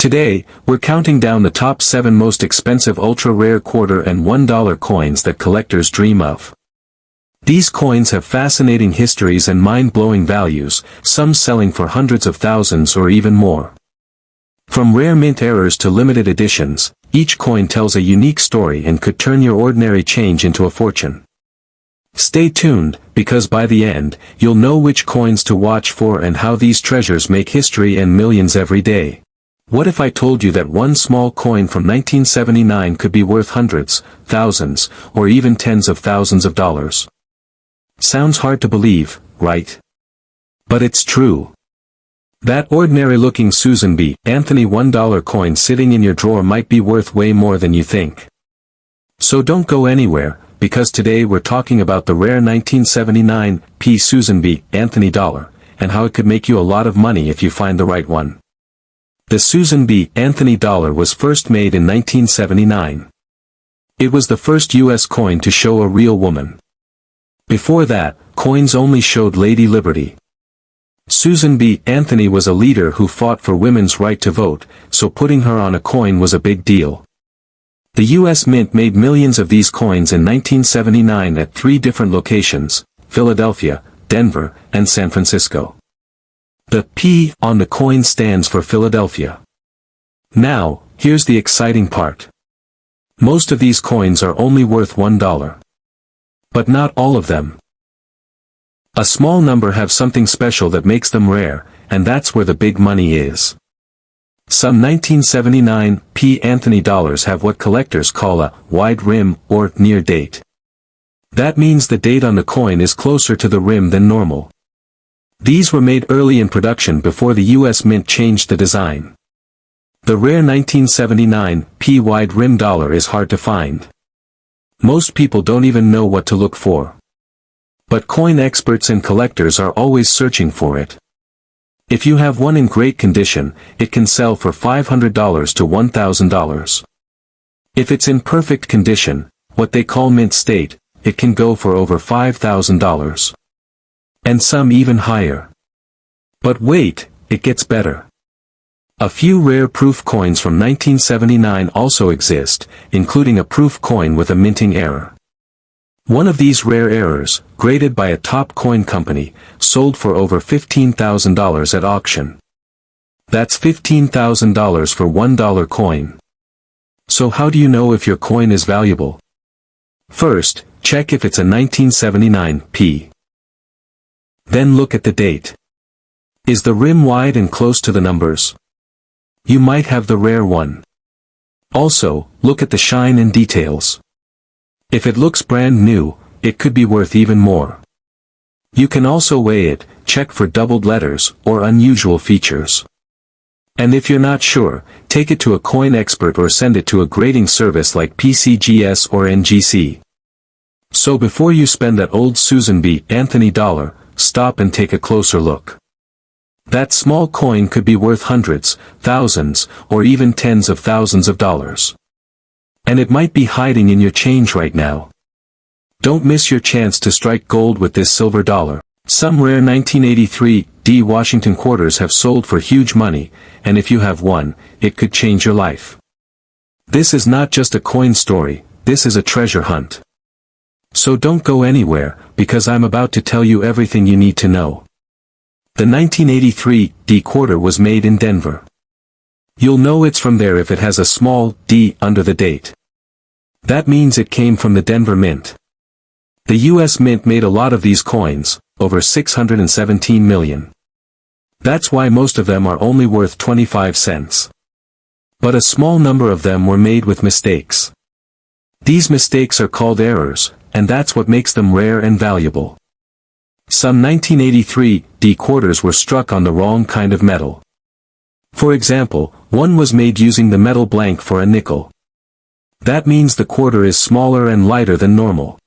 Today, we're counting down the top 7 most expensive ultra-rare quarter and $1 coins that collectors dream of. These coins have fascinating histories and mind-blowing values, some selling for hundreds of thousands or even more. From rare mint errors to limited editions, each coin tells a unique story and could turn your ordinary change into a fortune. Stay tuned, because by the end, you'll know which coins to watch for and how these treasures make history and millions every day. What if I told you that one small coin from 1979 could be worth hundreds, thousands, or even tens of thousands of dollars? Sounds hard to believe, right? But it's true. That ordinary-looking Susan B. Anthony $1 coin sitting in your drawer might be worth way more than you think. So don't go anywhere, because today we're talking about the rare 1979 P. Susan B. Anthony dollar, and how it could make you a lot of money if you find the right one. The Susan B. Anthony dollar was first made in 1979. It was the first U.S. coin to show a real woman. Before that, coins only showed Lady Liberty. Susan B. Anthony was a leader who fought for women's right to vote, so putting her on a coin was a big deal. The U.S. Mint made millions of these coins in 1979 at 3 different locations: Philadelphia, Denver, and San Francisco. The P on the coin stands for Philadelphia. Now, here's the exciting part. Most of these coins are only worth $1. But not all of them. A small number have something special that makes them rare, and that's where the big money is. Some 1979 P. Anthony dollars have what collectors call a wide rim or near date. That means the date on the coin is closer to the rim than normal. These were made early in production before the U.S. Mint changed the design. The rare 1979 P. wide rim dollar is hard to find. Most people don't even know what to look for. But coin experts and collectors are always searching for it. If you have one in great condition, it can sell for $500 to $1,000. If it's in perfect condition, what they call mint state, it can go for over $5,000. And some even higher. But wait, it gets better. A few rare proof coins from 1979 also exist, including a proof coin with a minting error. One of these rare errors, graded by a top coin company, sold for over $15,000 at auction. That's $15,000 for $1 coin. So how do you know if your coin is valuable? First, check if it's a 1979 P. Then look at the date. Is the rim wide and close to the numbers? You might have the rare one. Also, look at the shine and details. If it looks brand new, it could be worth even more. You can also weigh it, check for doubled letters or unusual features. And if you're not sure, take it to a coin expert or send it to a grading service like PCGS or NGC. So before you spend that old Susan B. Anthony dollar, stop and take a closer look. That small coin could be worth hundreds, thousands, or even tens of thousands of dollars. And it might be hiding in your change right now. Don't miss your chance to strike gold with this silver dollar. Some rare 1983 D. Washington quarters have sold for huge money, and if you have one, it could change your life. This is not just a coin story, this is a treasure hunt. So don't go anywhere, because I'm about to tell you everything you need to know. The 1983 D quarter was made in Denver. You'll know it's from there if it has a small D under the date. That means it came from the Denver Mint. The U.S. Mint made a lot of these coins, over 617 million. That's why most of them are only worth 25 cents. But a small number of them were made with mistakes. These mistakes are called errors, and that's what makes them rare and valuable. Some 1983 D quarters were struck on the wrong kind of metal. For example, one was made using the metal blank for a nickel. That means the quarter is smaller and lighter than normal.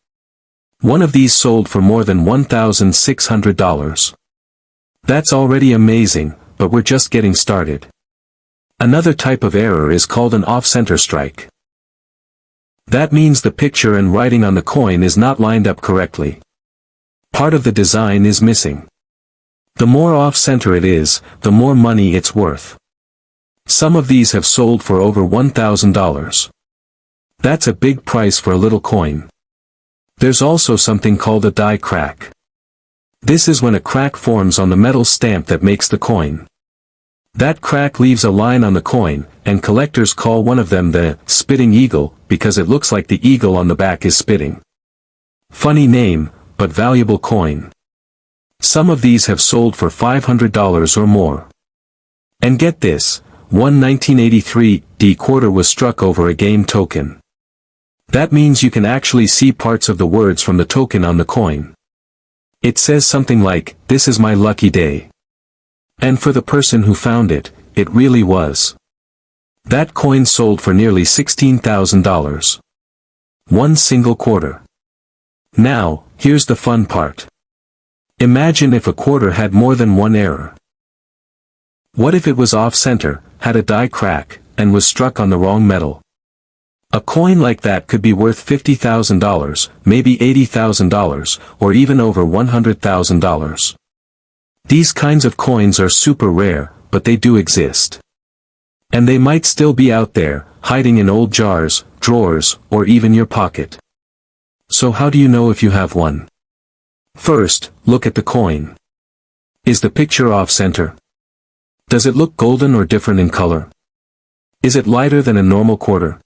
One of these sold for more than $1,600. That's already amazing, but we're just getting started. Another type of error is called an off-center strike. That means the picture and writing on the coin is not lined up correctly. Part of the design is missing. The more off-center it is, the more money it's worth. Some of these have sold for over $1,000. That's a big price for a little coin. There's also something called a die crack. This is when a crack forms on the metal stamp that makes the coin. That crack leaves a line on the coin, and collectors call one of them the spitting eagle, because it looks like the eagle on the back is spitting. Funny name, but valuable coin. Some of these have sold for $500 or more. And get this, one 1983 D quarter was struck over a game token. That means you can actually see parts of the words from the token on the coin. It says something like, "This is my lucky day." And for the person who found it, it really was. That coin sold for nearly $16,000. One single quarter. Now, here's the fun part. Imagine if a quarter had more than one error. What if it was off-center, had a die crack, and was struck on the wrong metal? A coin like that could be worth $50,000, maybe $80,000, or even over $100,000. These kinds of coins are super rare, but they do exist. And they might still be out there, hiding in old jars, drawers, or even your pocket. So how do you know if you have one? First, look at the coin. Is the picture off-center? Does it look golden or different in color? Is it lighter than a normal quarter?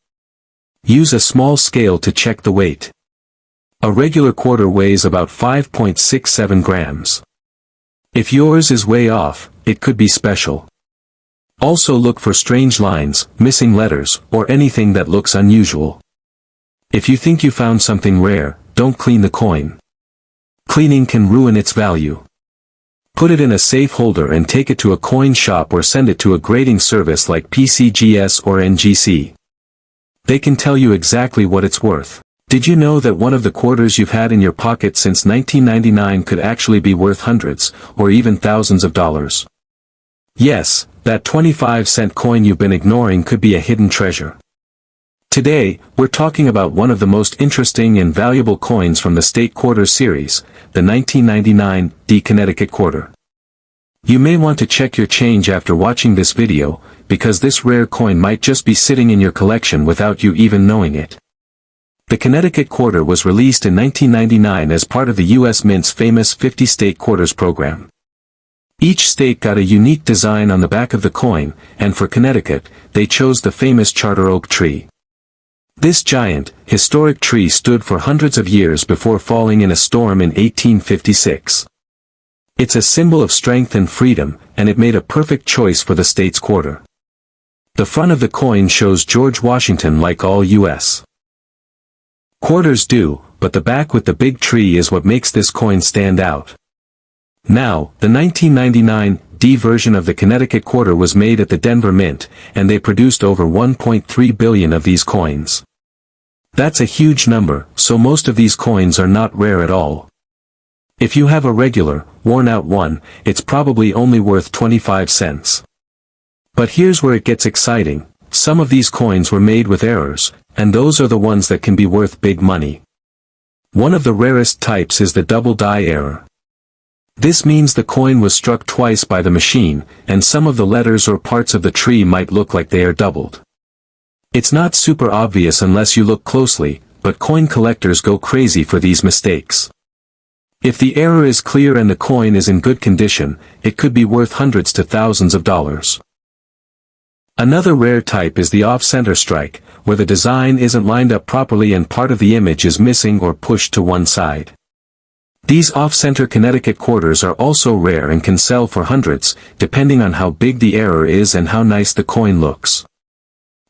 Use a small scale to check the weight. A regular quarter weighs about 5.67 grams. If yours is way off, it could be special. Also look for strange lines, missing letters, or anything that looks unusual. If you think you found something rare, don't clean the coin. Cleaning can ruin its value. Put it in a safe holder and take it to a coin shop or send it to a grading service like PCGS or NGC. They can tell you exactly what it's worth. Did you know that one of the quarters you've had in your pocket since 1999 could actually be worth hundreds, or even thousands of dollars? Yes, that 25-cent coin you've been ignoring could be a hidden treasure. Today, we're talking about one of the most interesting and valuable coins from the State Quarter series, the 1999 D Connecticut Quarter. You may want to check your change after watching this video, because this rare coin might just be sitting in your collection without you even knowing it. The Connecticut Quarter was released in 1999 as part of the U.S. Mint's famous 50 State Quarters program. Each state got a unique design on the back of the coin, and for Connecticut, they chose the famous charter oak tree. This giant, historic tree stood for hundreds of years before falling in a storm in 1856. It's a symbol of strength and freedom, and it made a perfect choice for the state's quarter. The front of the coin shows George Washington like all U.S. quarters do, but the back with the big tree is what makes this coin stand out. Now, the 1999 D version of the Connecticut Quarter was made at the Denver Mint, and they produced over 1.3 billion of these coins. That's a huge number, so most of these coins are not rare at all. If you have a regular, worn-out one, it's probably only worth 25 cents. But here's where it gets exciting. Some of these coins were made with errors, and those are the ones that can be worth big money. One of the rarest types is the double die error. This means the coin was struck twice by the machine, and some of the letters or parts of the tree might look like they are doubled. It's not super obvious unless you look closely, but coin collectors go crazy for these mistakes. If the error is clear and the coin is in good condition, it could be worth hundreds to thousands of dollars. Another rare type is the off-center strike, where the design isn't lined up properly and part of the image is missing or pushed to one side. These off-center Connecticut quarters are also rare and can sell for hundreds, depending on how big the error is and how nice the coin looks.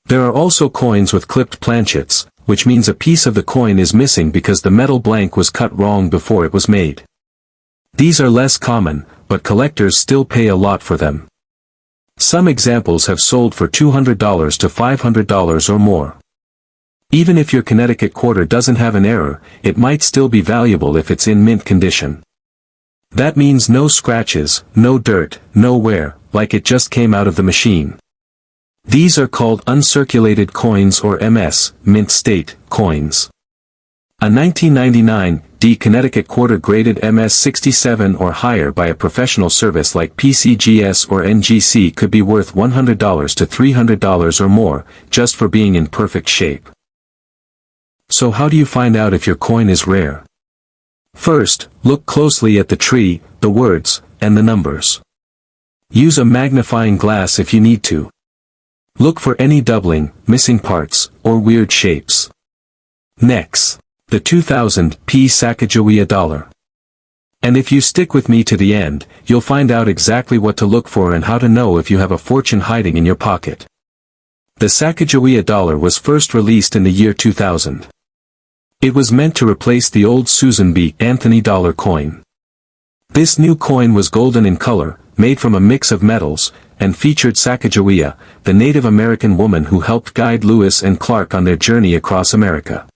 There are also coins with clipped planchets, which means a piece of the coin is missing because the metal blank was cut wrong before it was made. These are less common, but collectors still pay a lot for them. Some examples have sold for $200 to $500 or more. Even if your Connecticut quarter doesn't have an error, it might still be valuable if it's in mint condition. That means no scratches, no dirt, no wear, like it just came out of the machine. These are called uncirculated coins or MS, mint state, coins. A 1999 D Connecticut quarter graded MS-67 or higher by a professional service like PCGS or NGC could be worth $100 to $300 or more, just for being in perfect shape. So how do you find out if your coin is rare? First, look closely at the tree, the words, and the numbers. Use a magnifying glass if you need to. Look for any doubling, missing parts, or weird shapes. Next, the 2000p Sacagawea dollar. And if you stick with me to the end, you'll find out exactly what to look for and how to know if you have a fortune hiding in your pocket. The Sacagawea dollar was first released in the year 2000. It was meant to replace the old Susan B. Anthony dollar coin. This new coin was golden in color, made from a mix of metals, and featured Sacagawea, the Native American woman who helped guide Lewis and Clark on their journey across America.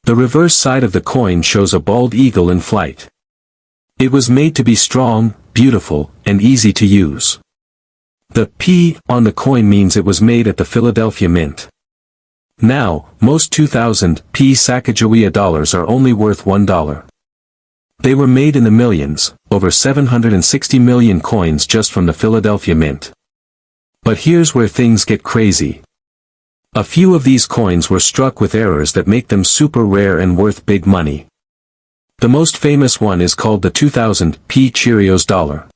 The reverse side of the coin shows a bald eagle in flight. It was made to be strong, beautiful, and easy to use. The P on the coin means it was made at the Philadelphia Mint. Now, most 2000p Sacagawea dollars are only worth $1. They were made in the millions, over 760 million coins just from the Philadelphia Mint. But here's where things get crazy. A few of these coins were struck with errors that make them super rare and worth big money. The most famous one is called the 2000p Cheerios dollar.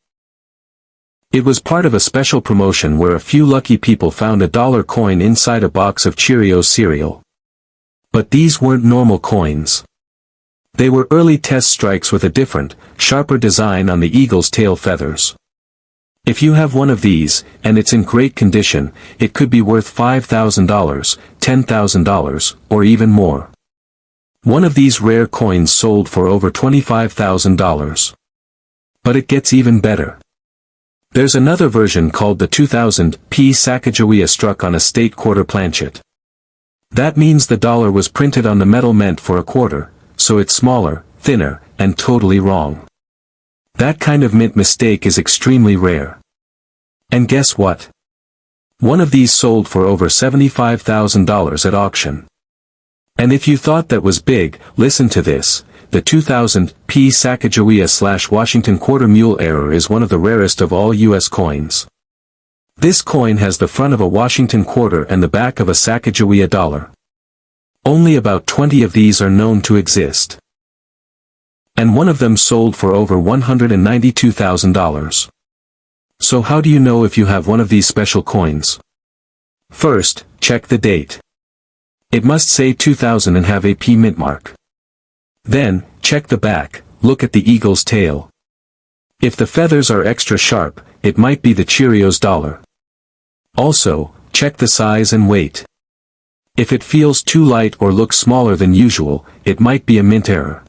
It was part of a special promotion where a few lucky people found a dollar coin inside a box of Cheerios cereal. But these weren't normal coins. They were early test strikes with a different, sharper design on the eagle's tail feathers. If you have one of these, and it's in great condition, it could be worth $5,000, $10,000, or even more. One of these rare coins sold for over $25,000. But it gets even better. There's another version called the 2000p Sacagawea struck on a state quarter planchet. That means the dollar was printed on the metal meant for a quarter, so it's smaller, thinner, and totally wrong. That kind of mint mistake is extremely rare. And guess what? One of these sold for over $75,000 at auction. And if you thought that was big, listen to this. The 2000p Sacagawea/Washington quarter mule error is one of the rarest of all U.S. coins. This coin has the front of a Washington quarter and the back of a Sacagawea dollar. Only about 20 of these are known to exist. And one of them sold for over $192,000. So how do you know if you have one of these special coins? First, check the date. It must say 2000 and have a P mint mark. Then, check the back, look at the eagle's tail. If the feathers are extra sharp, it might be the Cheerios dollar. Also, check the size and weight. If it feels too light or looks smaller than usual, it might be a mint error.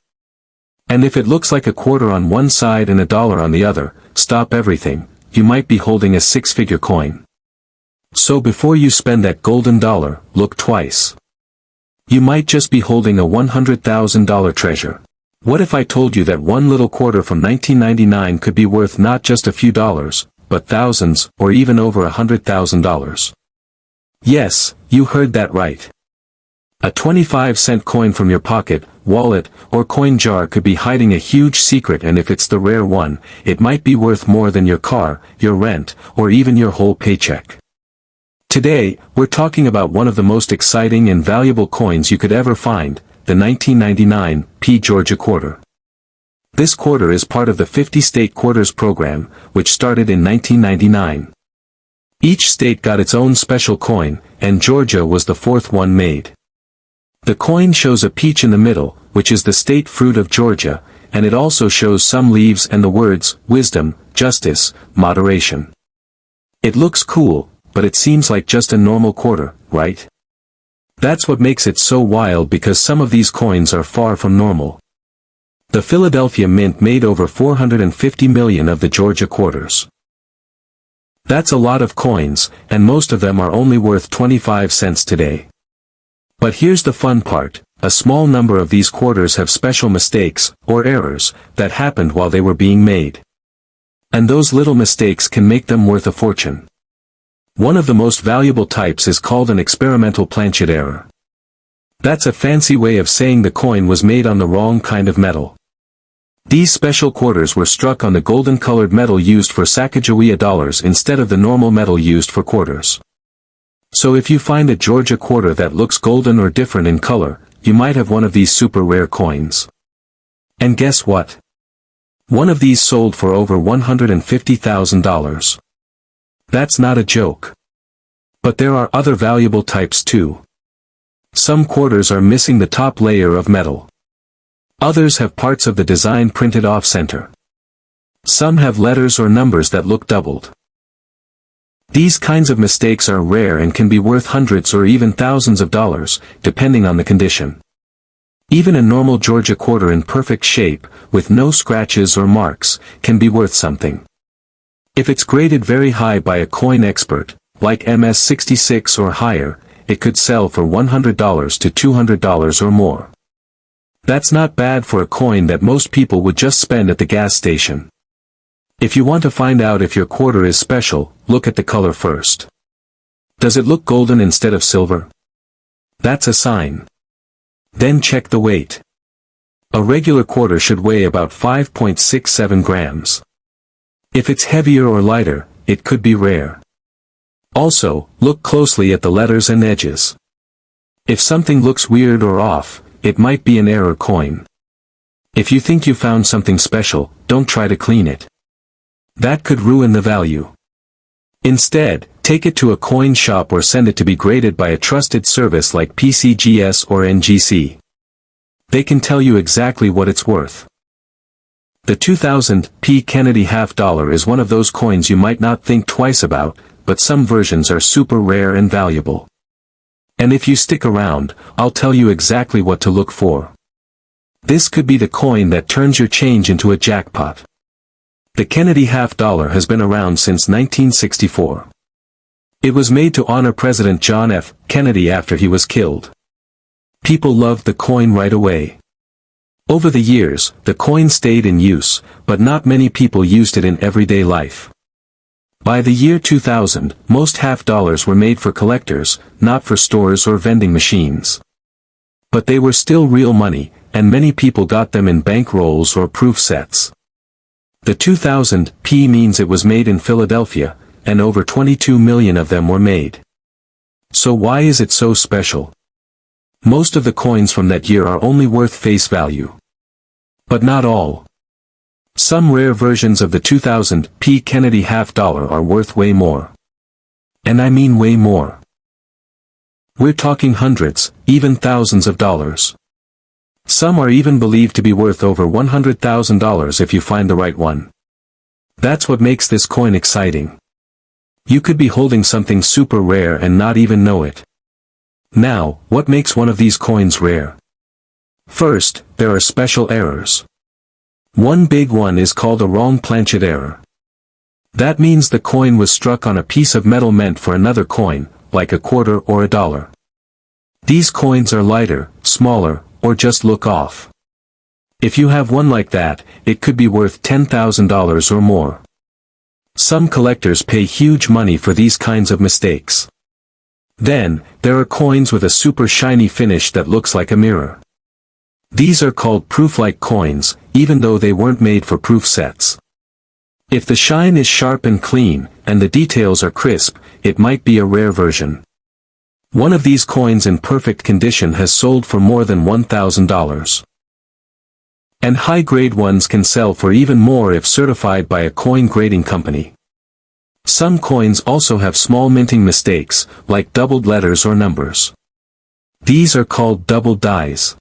And if it looks like a quarter on one side and a dollar on the other, stop everything, you might be holding a six-figure coin. So before you spend that golden dollar, look twice. You might just be holding a $100,000 treasure. What if I told you that one little quarter from 1999 could be worth not just a few dollars, but thousands, or even over $100,000? Yes, you heard that right. A 25-cent coin from your pocket, wallet, or coin jar could be hiding a huge secret, and if it's the rare one, it might be worth more than your car, your rent, or even your whole paycheck. Today, we're talking about one of the most exciting and valuable coins you could ever find, the 1999 P Georgia quarter. This quarter is part of the 50-state quarters program, which started in 1999. Each state got its own special coin, and Georgia was the fourth one made. The coin shows a peach in the middle, which is the state fruit of Georgia, and it also shows some leaves and the words, wisdom, justice, moderation. It looks cool, but it seems like just a normal quarter, right? That's what makes it so wild, because some of these coins are far from normal. The Philadelphia Mint made over 450 million of the Georgia quarters. That's a lot of coins, and most of them are only worth 25 cents today. But here's the fun part, a small number of these quarters have special mistakes, or errors, that happened while they were being made. And those little mistakes can make them worth a fortune. One of the most valuable types is called an experimental planchet error. That's a fancy way of saying the coin was made on the wrong kind of metal. These special quarters were struck on the golden-colored metal used for Sacagawea dollars instead of the normal metal used for quarters. So if you find a Georgia quarter that looks golden or different in color, you might have one of these super rare coins. And guess what? One of these sold for over $150,000. That's not a joke. But there are other valuable types too. Some quarters are missing the top layer of metal. Others have parts of the design printed off-center. Some have letters or numbers that look doubled. These kinds of mistakes are rare and can be worth hundreds or even thousands of dollars, depending on the condition. Even a normal Georgia quarter in perfect shape, with no scratches or marks, can be worth something. If it's graded very high by a coin expert, like MS-66 or higher, it could sell for $100 to $200 or more. That's not bad for a coin that most people would just spend at the gas station. If you want to find out if your quarter is special, look at the color first. Does it look golden instead of silver? That's a sign. Then check the weight. A regular quarter should weigh about 5.67 grams. If it's heavier or lighter, it could be rare. Also, look closely at the letters and edges. If something looks weird or off, it might be an error coin. If you think you found something special, don't try to clean it. That could ruin the value. Instead, take it to a coin shop or send it to be graded by a trusted service like PCGS or NGC. They can tell you exactly what it's worth. The 2000 P Kennedy half dollar is one of those coins you might not think twice about, but some versions are super rare and valuable. And if you stick around, I'll tell you exactly what to look for. This could be the coin that turns your change into a jackpot. The Kennedy half dollar has been around since 1964. It was made to honor President John F. Kennedy after he was killed. People loved the coin right away. Over the years, the coin stayed in use, but not many people used it in everyday life. By the year 2000, most half dollars were made for collectors, not for stores or vending machines. But they were still real money, and many people got them in bank rolls or proof sets. The 2000 P means it was made in Philadelphia, and over 22 million of them were made. So why is it so special? Most of the coins from that year are only worth face value. But not all. Some rare versions of the 2000 P Kennedy half dollar are worth way more. And I mean way more. We're talking hundreds, even thousands of dollars. Some are even believed to be worth over $100,000 if you find the right one. That's what makes this coin exciting. You could be holding something super rare and not even know it. Now, what makes one of these coins rare? First, there are special errors. One big one is called a wrong planchet error. That means the coin was struck on a piece of metal meant for another coin, like a quarter or a dollar. These coins are lighter, smaller, or just look off. If you have one like that, it could be worth $10,000 or more. Some collectors pay huge money for these kinds of mistakes. Then, there are coins with a super shiny finish that looks like a mirror. These are called proof-like coins, even though they weren't made for proof sets. If the shine is sharp and clean, and the details are crisp, it might be a rare version. One of these coins in perfect condition has sold for more than $1,000. And high-grade ones can sell for even more if certified by a coin grading company. Some coins also have small minting mistakes, like doubled letters or numbers. These are called doubled dies.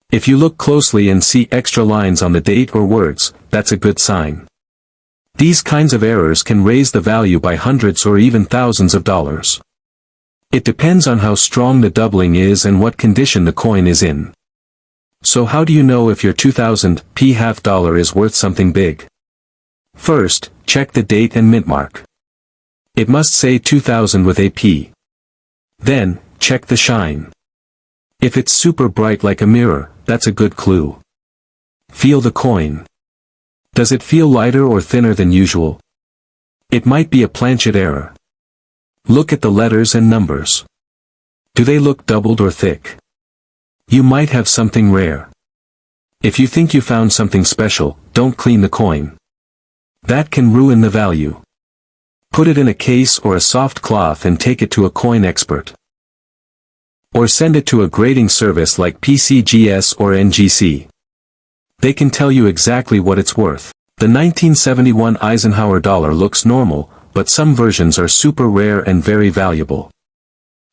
If you look closely and see extra lines on the date or words, that's a good sign. These kinds of errors can raise the value by hundreds or even thousands of dollars. It depends on how strong the doubling is and what condition the coin is in. So how do you know if your 2000 P half dollar is worth something big? First, check the date and mint mark. It must say 2000 with a P. Then, check the shine. If it's super bright like a mirror, that's a good clue. Feel the coin. Does it feel lighter or thinner than usual? It might be a planchet error. Look at the letters and numbers. Do they look doubled or thick? You might have something rare. If you think you found something special, don't clean the coin. That can ruin the value. Put it in a case or a soft cloth and take it to a coin expert. Or send it to a grading service like PCGS or NGC. They can tell you exactly what it's worth. The 1971 Eisenhower dollar looks normal, but some versions are super rare and very valuable.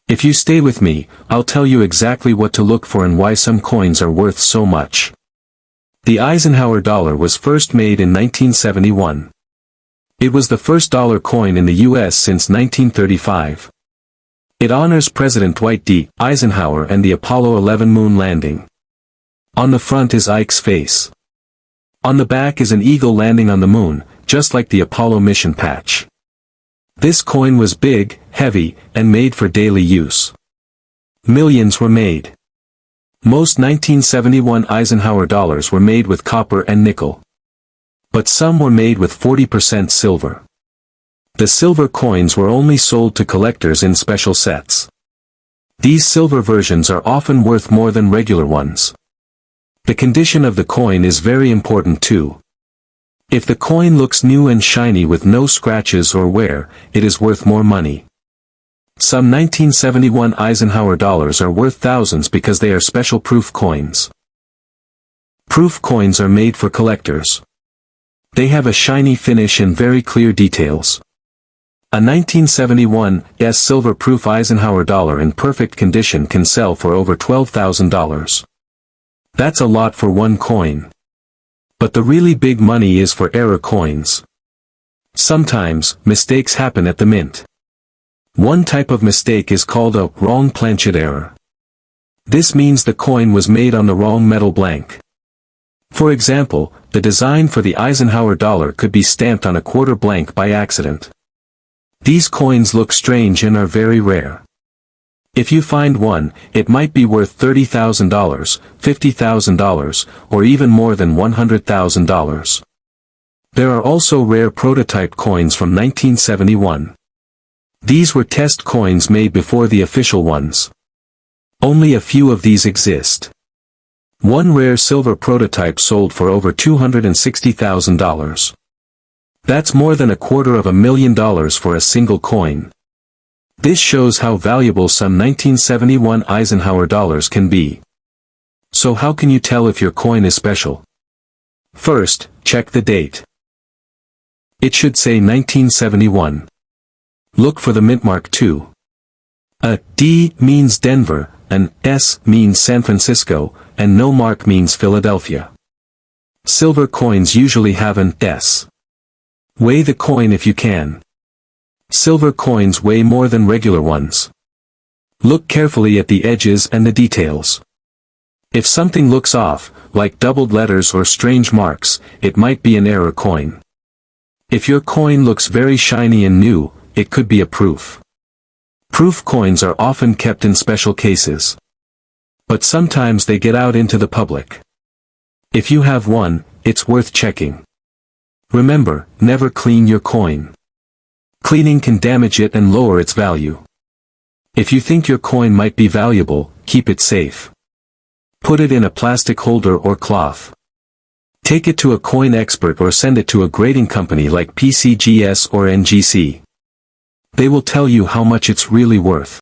If you stay with me, I'll tell you exactly what to look for and why some coins are worth so much. The Eisenhower dollar was first made in 1971. It was the first dollar coin in the U.S. since 1935. It honors President Dwight D. Eisenhower and the Apollo 11 moon landing. On the front is Ike's face. On the back is an eagle landing on the moon, just like the Apollo mission patch. This coin was big, heavy, and made for daily use. Millions were made. Most 1971 Eisenhower dollars were made with copper and nickel. But some were made with 40% silver. The silver coins were only sold to collectors in special sets. These silver versions are often worth more than regular ones. The condition of the coin is very important too. If the coin looks new and shiny with no scratches or wear, it is worth more money. Some 1971 Eisenhower dollars are worth thousands because they are special proof coins. Proof coins are made for collectors. They have a shiny finish and very clear details. A 1971 silver proof Eisenhower dollar in perfect condition can sell for over $12,000. That's a lot for one coin. But the really big money is for error coins. Sometimes, mistakes happen at the mint. One type of mistake is called a wrong planchet error. This means the coin was made on the wrong metal blank. For example, the design for the Eisenhower dollar could be stamped on a quarter blank by accident. These coins look strange and are very rare. If you find one, it might be worth $30,000, $50,000, or even more than $100,000. There are also rare prototype coins from 1971. These were test coins made before the official ones. Only a few of these exist. One rare silver prototype sold for over $260,000. That's more than $250,000 for a single coin. This shows how valuable some 1971 Eisenhower dollars can be. So how can you tell if your coin is special? First, check the date. It should say 1971. Look for the mint mark too. A D means Denver, an S means San Francisco, and no mark means Philadelphia. Silver coins usually have an S. Weigh the coin if you can. Silver coins weigh more than regular ones. Look carefully at the edges and the details. If something looks off, like doubled letters or strange marks, it might be an error coin. If your coin looks very shiny and new, it could be a proof. Proof coins are often kept in special cases. But sometimes they get out into the public. If you have one, it's worth checking. Remember, never clean your coin. Cleaning can damage it and lower its value. If you think your coin might be valuable, keep it safe. Put it in a plastic holder or cloth. Take it to a coin expert or send it to a grading company like PCGS or NGC. They will tell you how much it's really worth.